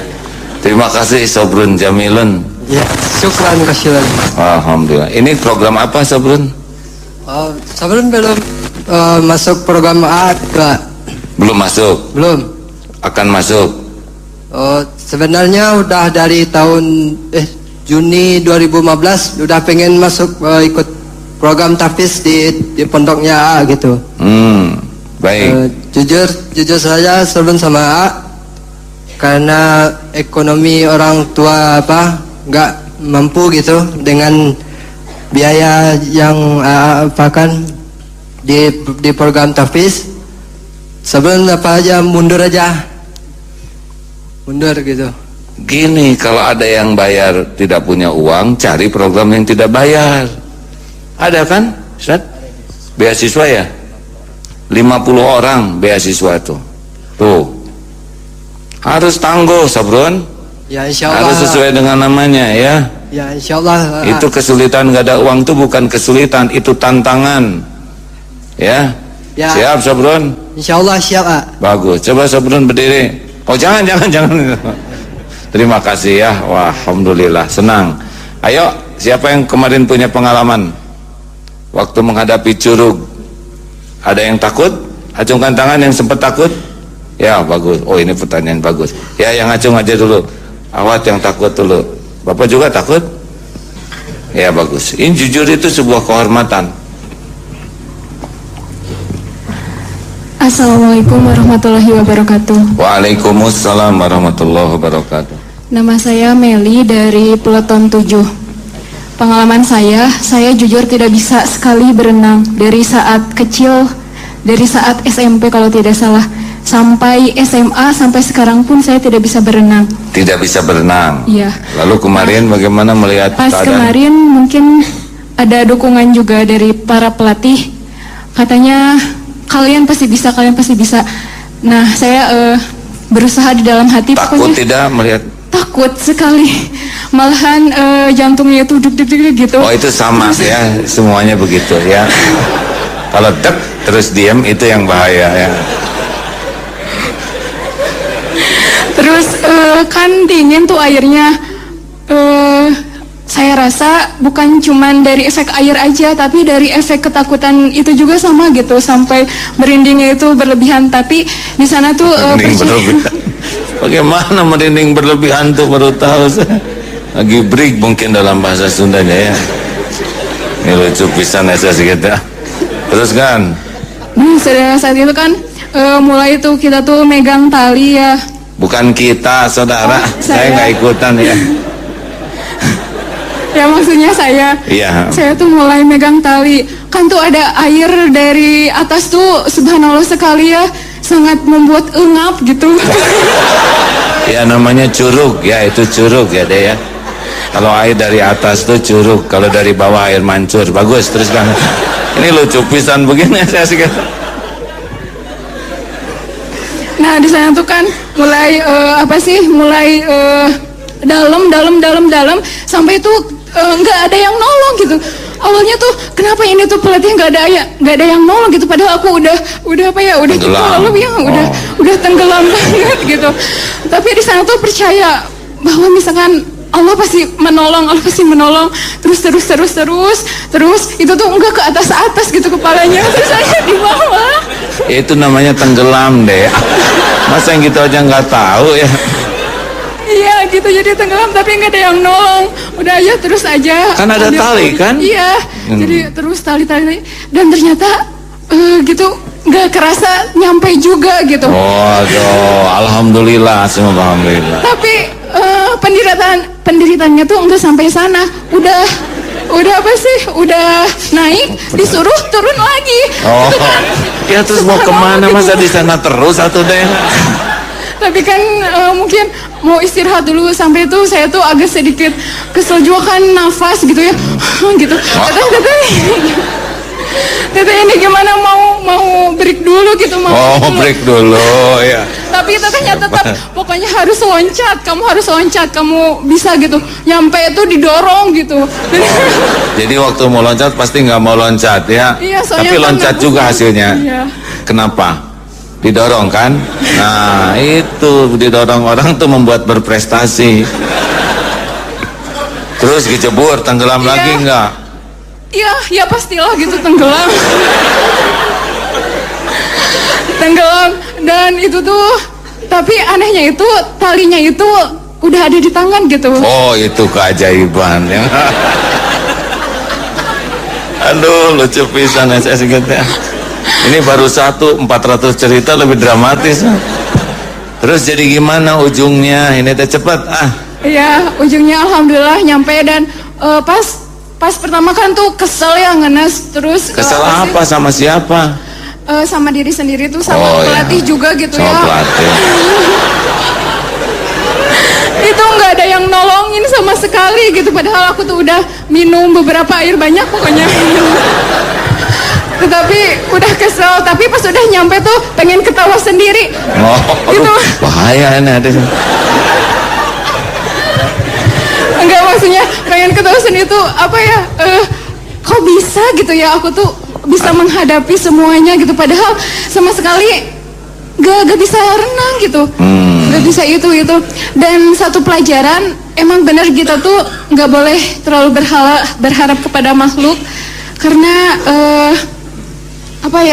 terima kasih Sobrun Jamilun. Ya, syukran kasihan. Alhamdulillah. Ini program apa Sobrun? Sobrun belum masuk program A, Pak. Belum masuk. Belum. Akan masuk. Sebenarnya udah dari tahun Juni 2015 udah pengen masuk ikut program tahfiz di pondoknya A gitu. Baik. Jujur saja sebelum sama A, karena ekonomi orang tua nggak mampu gitu dengan biaya yang kan di program tahfiz. Sebelum mundur gitu. Gini, kalau ada yang bayar tidak punya uang, cari program yang tidak bayar. Ada kan Ustaz? Beasiswa ya, 50 orang beasiswa itu. Tuh harus tangguh Sabrun. Ya insyaallah. Harus sesuai dengan namanya ya. Ya insyaallah. Itu kesulitan nggak ada uang itu bukan kesulitan, itu tantangan. Ya. Siap Sabrun? Insyaallah siap, Pak. Bagus. Coba Sabrun berdiri. Oh jangan. Terima kasih ya. Wah, alhamdulillah senang. Ayo, siapa yang kemarin punya pengalaman waktu menghadapi curug? Ada yang takut? Acungkan tangan yang sempat takut. Ya bagus. Oh ini pertanyaan bagus. Ya yang acung aja dulu. Awat yang takut dulu. Bapak juga takut? Ya bagus. Ini jujur itu sebuah kehormatan. Assalamualaikum warahmatullahi wabarakatuh. Waalaikumsalam warahmatullahi wabarakatuh. Nama saya Meli dari Peleton 7. Pengalaman saya jujur tidak bisa sekali berenang dari saat kecil, dari saat SMP kalau tidak salah. sampai SMA, sampai sekarang pun saya tidak bisa berenang. Tidak bisa berenang. Iya. Lalu kemarin bagaimana melihat Pas keadaan? kemarin mungkin ada dukungan juga dari para pelatih. Katanya kalian pasti bisa, kalian pasti bisa. Nah, saya berusaha di dalam hati. Takut pokoknya tidak melihat? takut sekali. Malahan jantungnya itu deg-deg gitu. Oh, itu sama ya, semuanya begitu ya. Kalau dek terus diam itu yang bahaya ya. Terus kan dingin tuh airnya. Saya rasa bukan cuman dari efek air aja, tapi dari efek ketakutan itu juga sama gitu, sampai merindingnya itu berlebihan. Tapi di sana tuh Merinding berlebihan. Bagaimana merinding berlebihan tuh baru tahu saya. Lagi break mungkin dalam bahasa Sundanya ya. Ini lucu pisan saya segitu. Terus kan? saat itu kan mulai tuh kita tuh megang tali ya. Bukan kita, saudara. Saya nggak ikutan ya. Ya maksudnya saya. Iya. Saya tuh mulai megang tali. Kan tuh ada air dari atas tuh, subhanallah sekali ya. Sangat membuat engap gitu. Ya namanya curug ya, itu curug ya deh ya. Kalau air dari atas tuh curug, kalau dari bawah air mancur. Bagus, terus kan. Ini lucu pisan begini saya sih. Nah di sana tuh kan mulai mulai dalam sampai itu nggak ada yang nolong gitu. Awalnya tuh kenapa ini tuh pelatih nggak ada yang nolong gitu, padahal aku udah gitu, lalu ya udah tenggelam banget gitu. Tapi di sana tuh percaya bahwa misalkan Allah pasti menolong, terus itu tuh enggak ke atas gitu kepalanya, terus saya di bawah. Itu namanya tenggelam deh. Masa yang gitu aja nggak tahu ya. Iya gitu, jadi tenggelam tapi nggak ada yang nolong. Udah aja terus aja. Kan ada tali kan? Iya. Jadi terus tali dan ternyata gitu nggak kerasa nyampe juga gitu. Oh, aduh, alhamdulillah, semua alhamdulillah. Tapi penderitaannya tuh nggak sampai sana. Udah naik, disuruh turun lagi. Oh, gitu kan. ya terus mau kemana, masa di sana terus atau deh? Tapi kan mungkin mau istirahat dulu, sampai itu saya tuh agak sedikit kesel juga kan, nafas gitu ya. Gitu. Teteh ini gimana mau break dulu gitu, break dulu ya. Tapi tetehnya tetap pokoknya harus loncat, kamu bisa gitu. Nyampe itu didorong gitu. Jadi waktu mau loncat pasti nggak mau loncat ya. Iya, tapi loncat juga hasilnya. Iya. Kenapa? Didorong kan? Nah itu didorong orang tuh membuat berprestasi. Terus dijebur, tenggelam lagi enggak? Iya pastilah gitu, tenggelam. Dan itu tuh, tapi anehnya itu talinya itu udah ada di tangan gitu. Oh itu keajaiban ya. Aduh lucu pisan saya segitu. Ini baru 400 cerita lebih dramatis. Terus jadi gimana ujungnya? Ini teh cepat Iya, ujungnya alhamdulillah nyampe. Dan pas pertama kan tuh kesel ya, ngenes. Terus kesel apa sama siapa? Sama diri sendiri tuh, sama pelatih juga gitu sama ya. Pelatih. Itu nggak ada yang nolongin sama sekali gitu, padahal aku tuh udah minum beberapa air banyak pokoknya. Tetapi udah kesel, tapi pas udah nyampe tuh pengen ketawa sendiri. Gitu. Bahaya ini ada. Enggak, maksudnya pengen ketawa sendiri tuh apa ya? Kok bisa gitu ya, aku tuh bisa menghadapi semuanya gitu, padahal sama sekali gak bisa renang gitu. Gak bisa itu. Dan satu pelajaran, emang bener kita tuh gak boleh terlalu berharap kepada makhluk, karena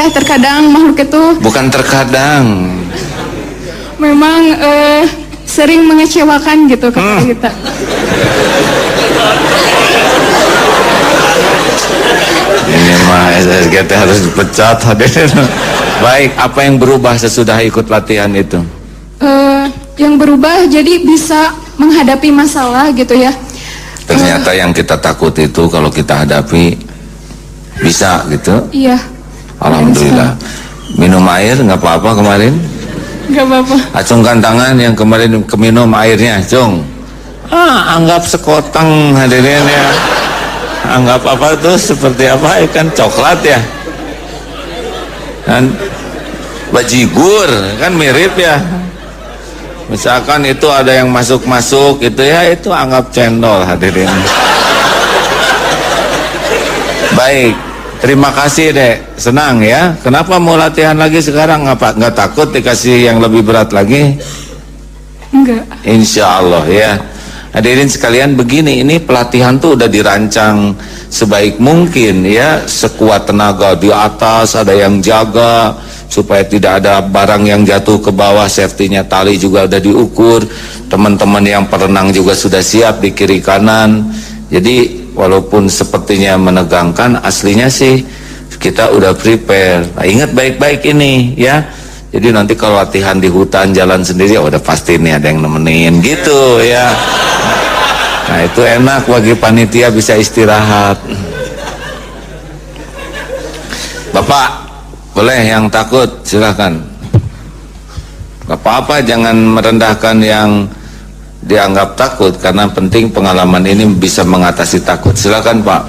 terkadang makhluk itu bukan terkadang, memang sering mengecewakan gitu kepada kita. Ini mah SSGT harus dipecat hadirin. Baik, apa yang berubah sesudah ikut latihan itu? Yang berubah jadi bisa menghadapi masalah gitu ya. Ternyata yang kita takut itu kalau kita hadapi bisa gitu. Iya. Alhamdulillah. Minum air nggak apa-apa kemarin? Gak apa-apa. Acungkan tangan yang kemarin keminum airnya, Cung. Anggap sekoteng hadirin ya. Anggap apa tuh seperti apa ikan coklat ya. Kan bajigur kan mirip ya. Misalkan itu ada yang masuk-masuk itu ya, itu anggap cendol hadirin. Baik, terima kasih Dek, senang ya. Kenapa mau latihan lagi sekarang? Nggak takut dikasih yang lebih berat lagi? Enggak. Insya Allah ya. Hadirin sekalian, begini, ini pelatihan tuh udah dirancang sebaik mungkin ya, sekuat tenaga di atas, ada yang jaga supaya tidak ada barang yang jatuh ke bawah, safety-nya tali juga udah diukur, teman-teman yang perenang juga sudah siap di kiri kanan. Jadi walaupun sepertinya menegangkan, aslinya sih kita udah prepare. Nah, ingat baik-baik ini ya. Jadi nanti kalau latihan di hutan jalan sendiri, udah pasti nih ada yang nemenin gitu ya. Nah itu enak bagi panitia, bisa istirahat. Bapak, boleh yang takut silahkan. Gak apa-apa, jangan merendahkan yang dianggap takut, karena penting pengalaman ini bisa mengatasi takut. Silakan Pak.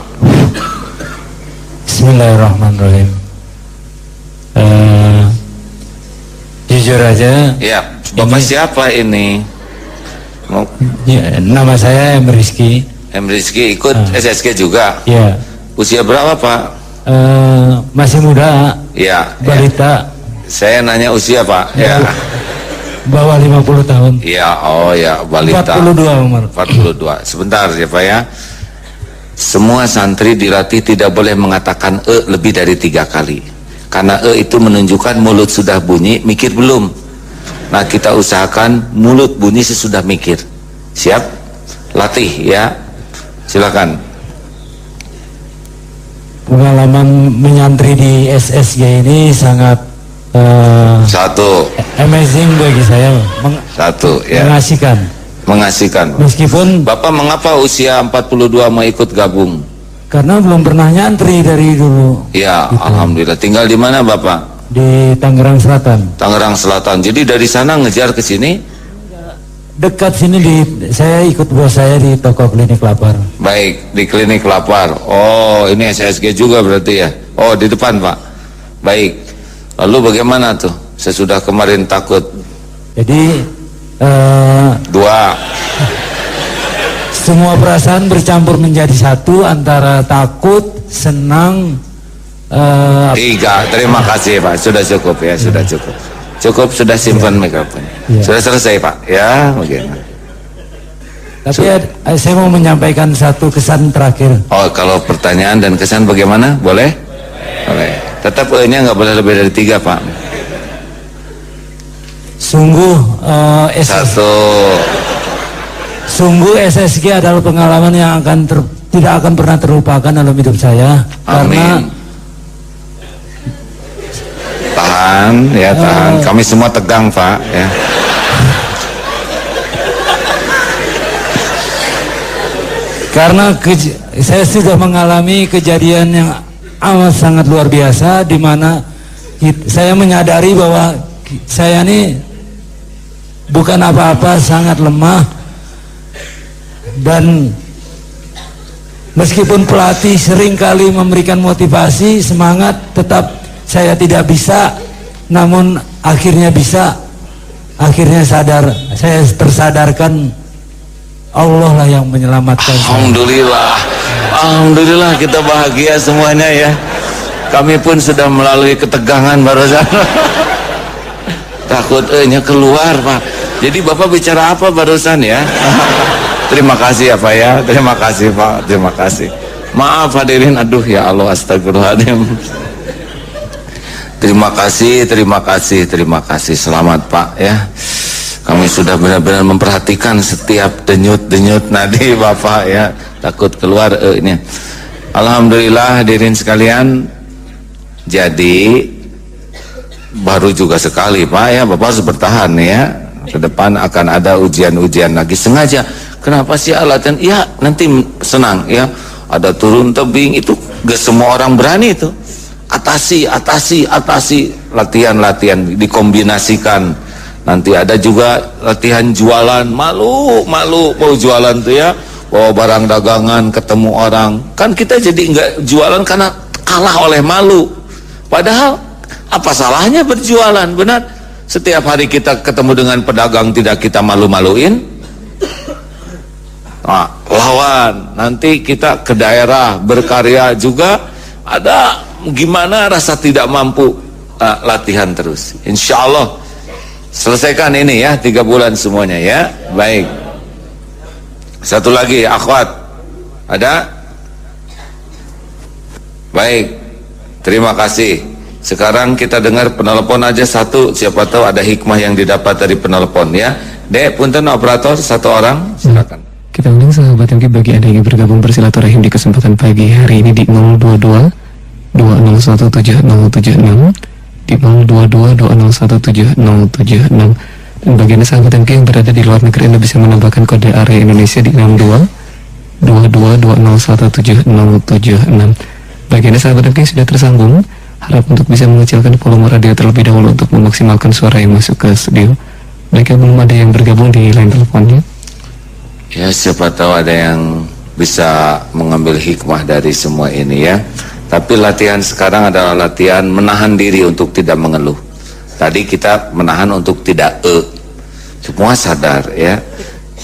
Bismillahirrahmanirrahim. Jujur aja. Ya, Bapak siapa ini? Ya, nama saya M. Rizky. M. Rizky ikut SSG juga? Ya. Usia berapa Pak? Masih muda. Ya. Balita. Saya nanya usia Pak. Ya. Bawah 50 tahun. Ya, oh ya, balita. 42 umur. 42. Sebentar ya Pak ya. Semua santri dilatih tidak boleh mengatakan lebih dari 3 kali. Karena itu menunjukkan mulut sudah bunyi, mikir belum. Nah kita usahakan mulut bunyi sesudah mikir. Siap? Latih ya. Silakan. Pengalaman menyantri di SSG ini sangat Satu. amazing bagi saya. Satu ya. Mengasihkan. Mengasihkan. Meskipun Bapak mengapa usia 42 mau ikut gabung? karena belum pernah nyantri dari dulu. Ya, gitu. Alhamdulillah. Tinggal di mana Bapak? Di Tangerang Selatan. Tangerang Selatan. Jadi dari sana ngejar ke sini? Dekat sini saya ikut bos saya di toko klinik lapar. Baik, di klinik lapar. Oh, ini SSG juga berarti ya? Oh, di depan Pak. Baik. Lalu bagaimana tuh? Sesudah kemarin takut. Jadi 2. semua perasaan bercampur menjadi satu antara takut, senang. 3. Terima kasih Pak. Sudah cukup ya, sudah cukup. Cukup, sudah simpan mikrofonnya. Ya. Sudah selesai Pak. Ya, bagaimana? Tapi saya mau menyampaikan satu kesan terakhir. Oh, kalau pertanyaan dan kesan bagaimana? Boleh? Boleh. Tetap nya nggak boleh lebih dari 3 Pak. Sungguh Sungguh SSG adalah pengalaman yang tidak akan pernah terlupakan dalam hidup saya. Amin. Karena tahan ya, tahan. Kami semua tegang Pak ya. Karena saya sudah mengalami kejadian yang amat sangat luar biasa, di mana saya menyadari bahwa saya ini bukan apa-apa, sangat lemah. Dan meskipun pelatih seringkali memberikan motivasi, semangat, tetap saya tidak bisa. Namun akhirnya bisa. Akhirnya saya tersadarkan Allah lah yang menyelamatkan saya. Alhamdulillah. Alhamdulillah, kita bahagia semuanya ya. Kami pun sudah melalui ketegangan barusan. Takut nya keluar Pak. Jadi Bapak bicara apa barusan ya? Terima kasih ya Pak ya. Terima kasih Pak. Terima kasih. Maaf hadirin, aduh ya Allah, astagfirullahaladzim. Terima kasih, terima kasih, terima kasih. Selamat Pak ya. Kami sudah benar-benar memperhatikan setiap denyut-denyut nadi Bapak ya. Takut keluar ini. Alhamdulillah hadirin sekalian. Jadi baru juga sekali Pak ya. Bapak harus bertahan ya. Ke depan akan ada ujian-ujian lagi. Sengaja. Kenapa sih alatnya? Ya nanti senang ya. Ada turun tebing, itu gak semua orang berani itu. Atasi latihan-latihan dikombinasikan Nanti ada juga latihan jualan, malu mau jualan tuh ya, bawa barang dagangan ketemu orang, kan kita jadi nggak jualan karena kalah oleh malu. Padahal apa salahnya berjualan, benar? Setiap hari kita ketemu dengan pedagang tidak kita malu-maluin. Nah, lawan, nanti kita ke daerah berkarya juga, ada gimana rasa tidak mampu, latihan terus. Insya Allah selesaikan ini ya, 3 bulan semuanya ya. Baik, satu lagi akhwat, ada? Baik, terima kasih. Sekarang kita dengar penelpon aja satu, siapa tahu ada hikmah yang didapat dari penelpon ya. Dek, punten operator, 1 orang, silakan. Kita undang sahabat MK bagi Anda yang bergabung bersilaturahim di kesempatan pagi hari ini di 022 2017 di 022 2017 dan bagi Anda sahabat MK yang berada di luar negeri, Anda bisa menambahkan kode area Indonesia di 62 2017 Bagi Anda sahabat MK yang sudah tersambung, harap untuk bisa mengecilkan volume radio terlebih dahulu untuk memaksimalkan suara yang masuk ke studio. Mereka belum ada yang bergabung di line teleponnya. Ya, siapa tahu ada yang bisa mengambil hikmah dari semua ini ya. Tapi latihan sekarang adalah latihan menahan diri untuk tidak mengeluh. Tadi kita menahan untuk tidak semua sadar ya.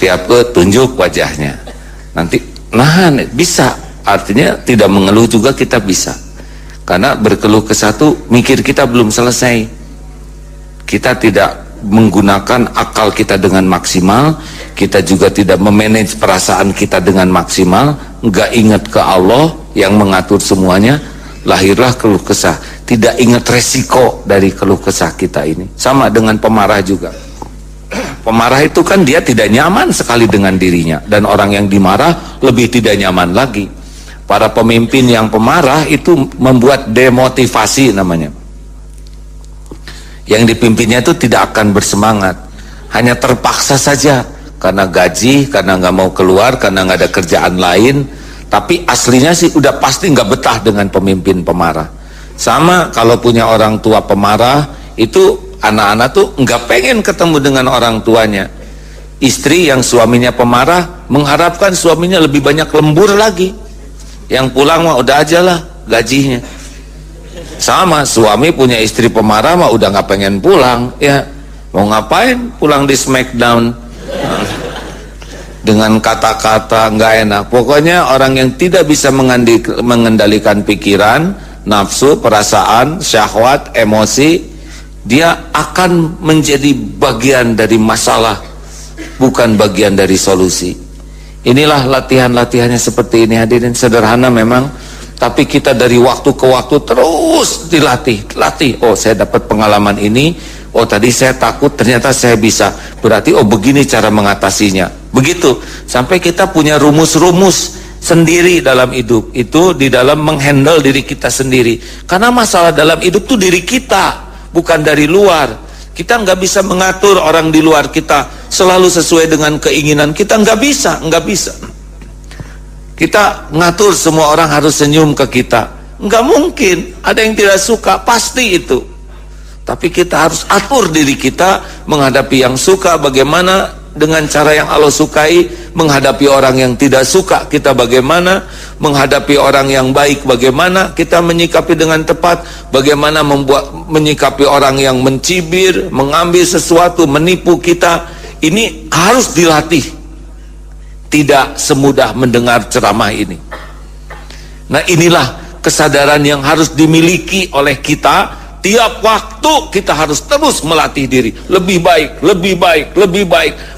Tiap tunjuk wajahnya. Nanti nahan bisa, artinya tidak mengeluh juga kita bisa. Karena berkeluh kesah itu mikir kita belum selesai. Kita tidak menggunakan akal kita dengan maksimal, kita juga tidak memanage perasaan kita dengan maksimal, nggak ingat ke Allah yang mengatur semuanya, lahirlah keluh kesah. Tidak ingat resiko dari keluh kesah kita ini. Sama dengan pemarah juga. Pemarah itu kan dia tidak nyaman sekali dengan dirinya, dan orang yang dimarah lebih tidak nyaman lagi. Para pemimpin yang pemarah itu membuat demotivasi namanya. Yang dipimpinnya itu tidak akan bersemangat, hanya terpaksa saja karena gaji, karena nggak mau keluar, karena nggak ada kerjaan lain. Tapi aslinya sih udah pasti nggak betah dengan pemimpin pemarah. Sama kalau punya orang tua pemarah, itu anak-anak tuh nggak pengen ketemu dengan orang tuanya. Istri yang suaminya pemarah mengharapkan suaminya lebih banyak lembur lagi. Yang pulang mah udah aja lah gajinya. Sama suami punya istri pemarah mah udah nggak pengen pulang ya. Mau ngapain pulang di Smackdown dengan kata-kata nggak enak. Pokoknya orang yang tidak bisa mengendalikan pikiran, nafsu, perasaan, syahwat, emosi, dia akan menjadi bagian dari masalah, bukan bagian dari solusi. Inilah latihan-latihannya seperti ini, hadirin. Sederhana memang, tapi kita dari waktu ke waktu terus dilatih. Oh, saya dapat pengalaman ini. Oh, tadi saya takut, ternyata saya bisa. Berarti oh begini cara mengatasinya. Begitu sampai kita punya rumus-rumus sendiri dalam hidup. Itu di dalam menghandle diri kita sendiri. Karena masalah dalam hidup itu diri kita, bukan dari luar. Kita nggak bisa mengatur orang di luar kita selalu sesuai dengan keinginan kita, nggak bisa. Kita ngatur semua orang harus senyum ke kita, nggak mungkin. Ada yang tidak suka, pasti itu. Tapi kita harus atur diri kita menghadapi yang suka bagaimana, dengan cara yang Allah sukai. Menghadapi orang yang tidak suka kita bagaimana, menghadapi orang yang baik bagaimana kita menyikapi dengan tepat, bagaimana menyikapi orang yang mencibir, mengambil sesuatu, menipu kita. Ini harus dilatih. Tidak semudah mendengar ceramah ini. Nah, inilah kesadaran yang harus dimiliki oleh kita. Tiap waktu kita harus terus melatih diri. Lebih baik.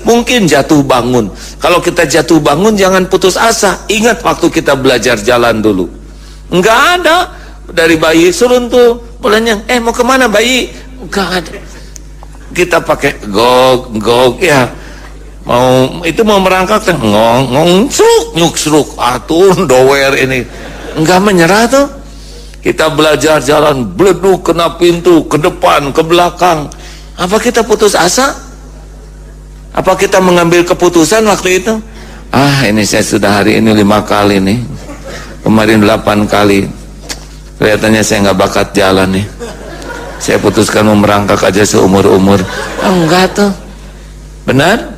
Mungkin jatuh bangun. Kalau kita jatuh bangun jangan putus asa. Ingat waktu kita belajar jalan dulu. Enggak ada. Dari bayi surun tuh. Mulanya, mau kemana bayi? Enggak ada. Kita pakai gog ya. Mau merangkak ngong nyuk atur dower ini. Enggak menyerah tuh. Kita belajar jalan, beleduk, kena pintu, ke depan, ke belakang. Apa kita putus asa? Apa kita mengambil keputusan waktu itu? Ini saya sudah hari ini 5 kali nih. Kemarin 8 kali. Kelihatannya saya nggak bakat jalan nih. saya putuskan mau merangkak aja seumur-umur. Enggak tuh. Benar?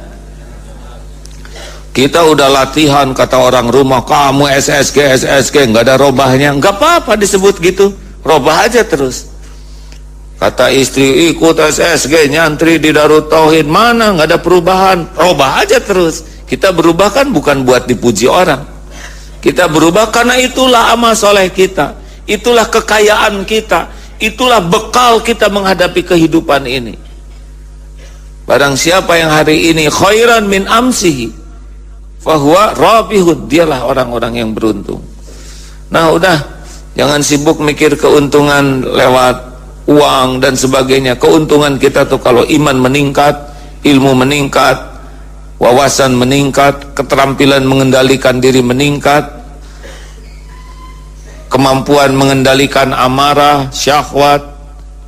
Kita udah latihan, kata orang rumah, kamu SSG, nggak ada robahnya. Nggak apa-apa disebut gitu, robah aja terus. Kata istri, ikut SSG, nyantri di Darut Tauhid, mana nggak ada perubahan, robah aja terus. Kita berubah kan bukan buat dipuji orang. Kita berubah karena itulah amal soleh kita, itulah kekayaan kita, itulah bekal kita menghadapi kehidupan ini. Barang siapa yang hari ini khairan min amsihi fahuwa rabihun, dialah orang-orang yang beruntung. Nah udah, jangan sibuk mikir keuntungan lewat uang dan sebagainya. Keuntungan kita tuh kalau iman meningkat, ilmu meningkat, wawasan meningkat, keterampilan mengendalikan diri meningkat, kemampuan mengendalikan amarah, syahwat,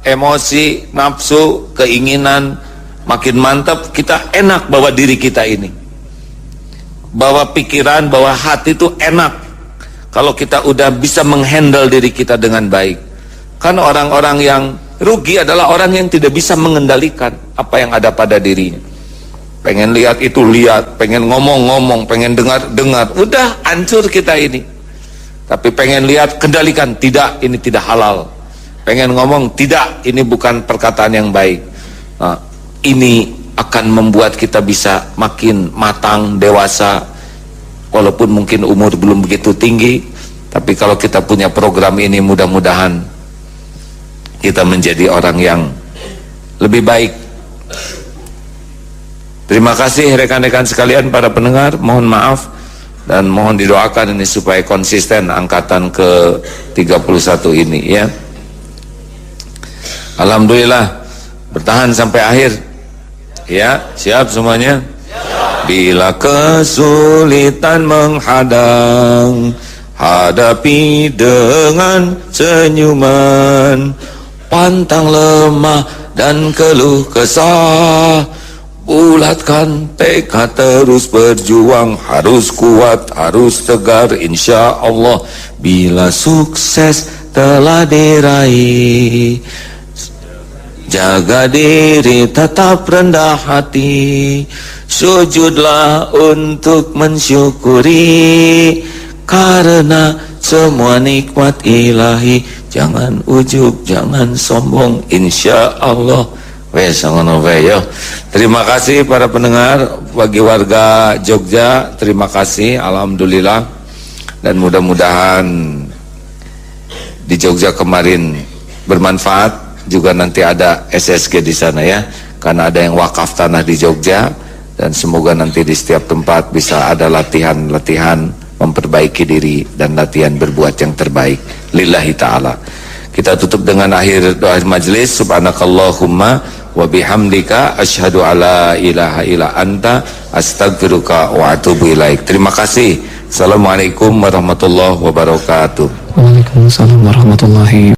emosi, nafsu, keinginan makin mantap. Kita enak bawa diri kita ini, bawa pikiran, bawa hati itu enak kalau kita udah bisa menghandle diri kita dengan baik. Kan orang-orang yang rugi adalah orang yang tidak bisa mengendalikan apa yang ada pada dirinya. Pengen lihat itu lihat, pengen ngomong-ngomong, pengen dengar-dengar, udah hancur kita ini. Tapi pengen lihat, kendalikan, tidak, ini tidak halal. Pengen ngomong, tidak, ini bukan perkataan yang baik. Nah, ini akan membuat kita bisa makin matang, dewasa, walaupun mungkin umur belum begitu tinggi. Tapi kalau kita punya program ini, mudah-mudahan kita menjadi orang yang lebih baik. Terima kasih rekan-rekan sekalian, para pendengar, mohon maaf dan mohon didoakan ini supaya konsisten angkatan ke-31 ini ya. Alhamdulillah bertahan sampai akhir. Ya, siap semuanya? Bila kesulitan menghadang, hadapi dengan senyuman. Pantang lemah dan keluh kesah, bulatkan tekad terus berjuang. Harus kuat, harus tegar, insya Allah. Bila sukses telah diraih, jaga diri, tetap rendah hati. Sujudlah untuk mensyukuri, karena semua nikmat ilahi. Jangan ujub, jangan sombong, insya Allah. Terima kasih para pendengar. Bagi warga Jogja, terima kasih, alhamdulillah. Dan mudah-mudahan di Jogja kemarin bermanfaat. Juga nanti ada SSG di sana ya, karena ada yang wakaf tanah di Jogja. Dan semoga nanti di setiap tempat bisa ada latihan-latihan memperbaiki diri dan latihan berbuat yang terbaik lillahi ta'ala. Kita tutup dengan akhir doa majelis. Subhanakallahumma wa bihamdika asyhadu alla ilaha illa anta astaghfiruka wa atubu ilaik. Terima kasih. Assalamualaikum warahmatullahi wabarakatuh. Waalaikumsalam warahmatullahi